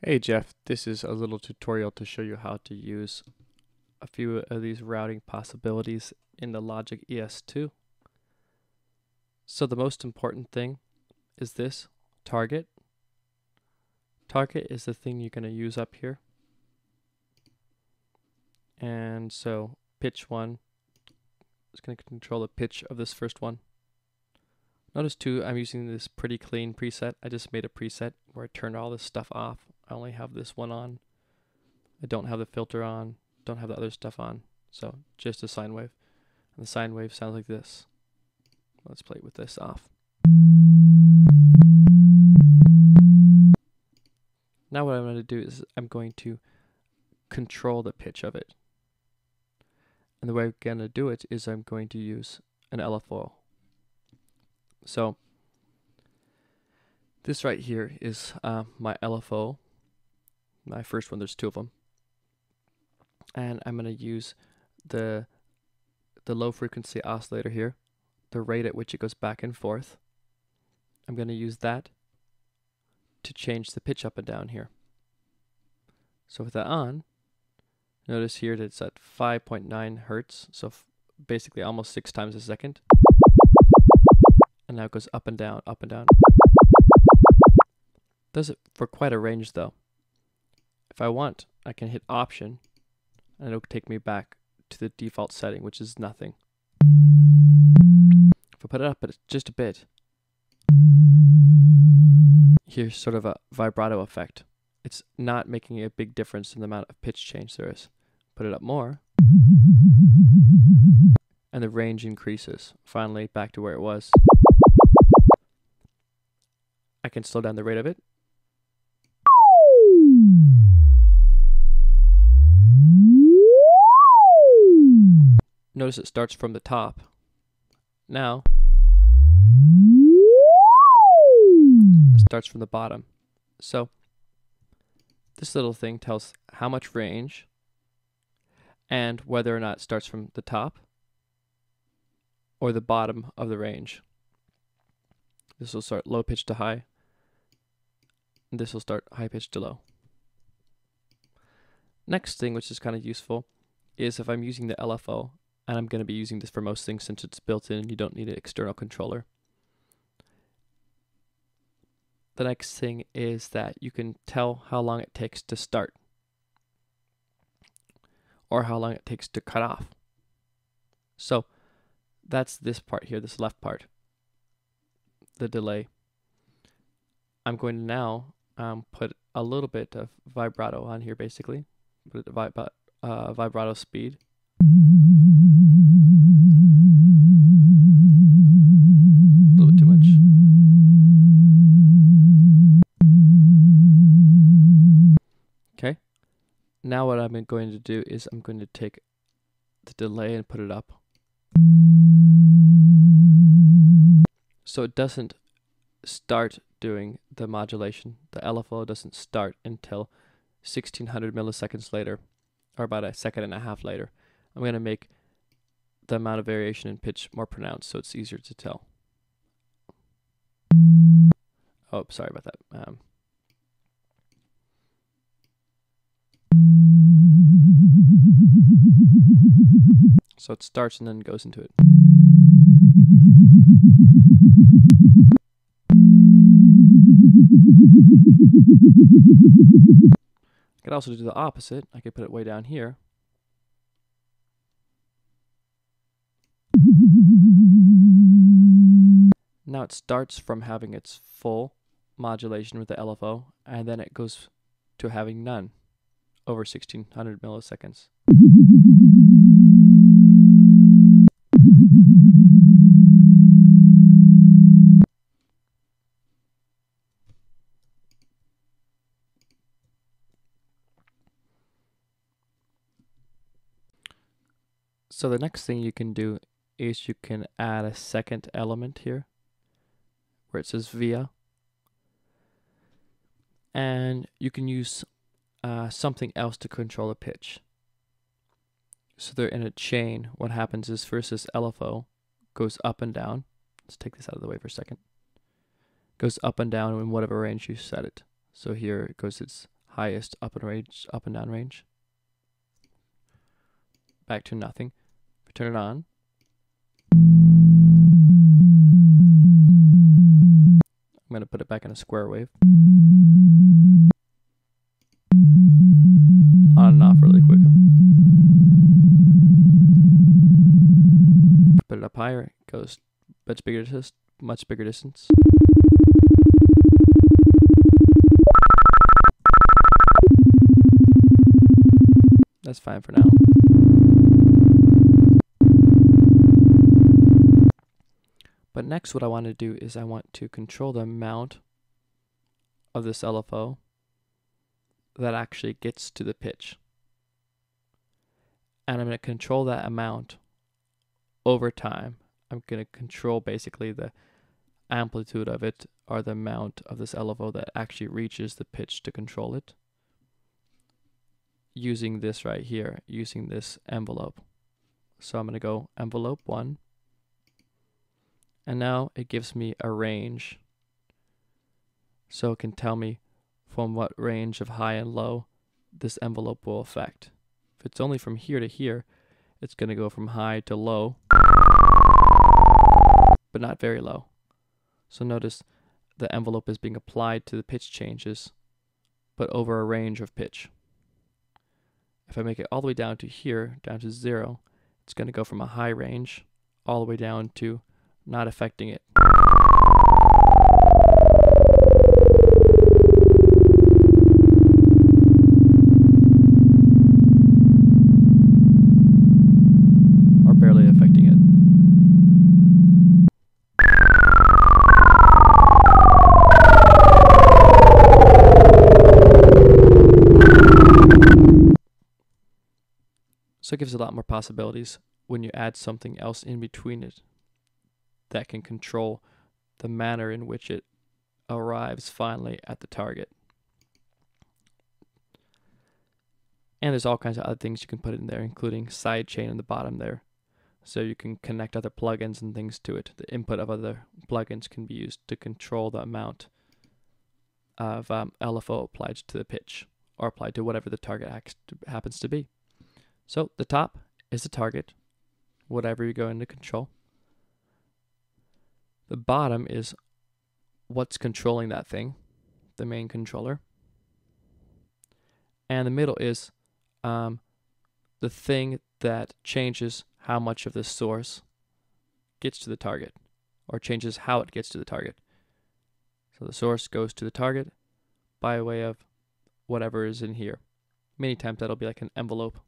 Hey Jeff, this is a little tutorial to show you how to use a few of these routing possibilities in the Logic ES2. So the most important thing is this target. Target is the thing you're going to use up here. And so pitch 1 is going to control the pitch of this first one. Notice too, I'm using this pretty clean preset. I just made a preset where I turned all this stuff off. I only have this one on. I don't have the filter on, don't have the other stuff on. So just a sine wave. And the sine wave sounds like this. Let's play with this off. Now what I'm going to do is I'm going to control the pitch of it. And the way I'm going to do it is I'm going to use an LFO. So this right here is my LFO. My first one, there's two of them. And I'm going to use the low frequency oscillator here, the rate at which it goes back and forth. I'm going to use that to change the pitch up and down here. So with that on, notice here that it's at 5.9 hertz, so basically almost 6 times a second. And now it goes up and down, up and down. Does it for quite a range though. If I want, I can hit Option, and it'll take me back to the default setting, which is nothing. If I put it up just a bit, here's sort of a vibrato effect. It's not making a big difference in the amount of pitch change there is. Put it up more, and the range increases. Finally, back to where it was. I can slow down the rate of it. Notice it starts from the top. Now, it starts from the bottom. So, this little thing tells how much range and whether or not it starts from the top or the bottom of the range. This will start low pitch to high, and this will start high pitch to low. Next thing, which is kind of useful, is if I'm using the LFO, and I'm going to be using this for most things since it's built in and you don't need an external controller. The next thing is that you can tell how long it takes to start or how long it takes to cut off. So that's this part here, this left part, the delay. I'm going to now put a little bit of vibrato on here basically, put it at vibrato speed. A little bit too much. Okay. Now what I'm going to do is I'm going to take the delay and put it up. So it doesn't start doing the modulation. The LFO doesn't start until 1600 milliseconds later, or about a second and a half later. I'm going to make the amount of variation in pitch more pronounced so it's easier to tell. Oh, sorry about that. So it starts and then goes into it. I could also do the opposite. I could put it way down here. Now it starts from having its full modulation with the LFO, and then it goes to having none over 1600 milliseconds. So the next thing you can do is you can add a second element here where it says via, and you can use something else to control the pitch. So they're in a chain. What happens is first this LFO goes up and down. Let's take this out of the way for a second. Goes up and down in whatever range you set it. So here it goes its highest up and down range. Back to nothing. If we turn it on, I'm going to put it back in a square wave. On and off really quick. Put it up higher, it goes much bigger distance. That's fine for now. But next what I want to do is I want to control the amount of this LFO that actually gets to the pitch. And I'm going to control that amount over time. I'm going to control basically the amplitude of it, or the amount of this LFO that actually reaches the pitch to control it, using this right here, using this envelope. So I'm going to go envelope 1, and now it gives me a range. So it can tell me from what range of high and low this envelope will affect. If it's only from here to here, it's going to go from high to low, but not very low. So notice the envelope is being applied to the pitch changes, but over a range of pitch. If I make it all the way down to here, down to 0, it's going to go from a high range all the way down to not affecting it. Or barely affecting it. So it gives a lot more possibilities when you add something else in between it that can control the manner in which it arrives finally at the target. And there's all kinds of other things you can put in there, including sidechain in the bottom there. So you can connect other plugins and things to it. The input of other plugins can be used to control the amount of LFO applied to the pitch, or applied to whatever the target happens to be. So the top is the target, whatever you go into control. The bottom is what's controlling that thing, the main controller. And the middle is the thing that changes how much of the source gets to the target, or changes how it gets to the target. So the source goes to the target by way of whatever is in here. Many times that'll be like an envelope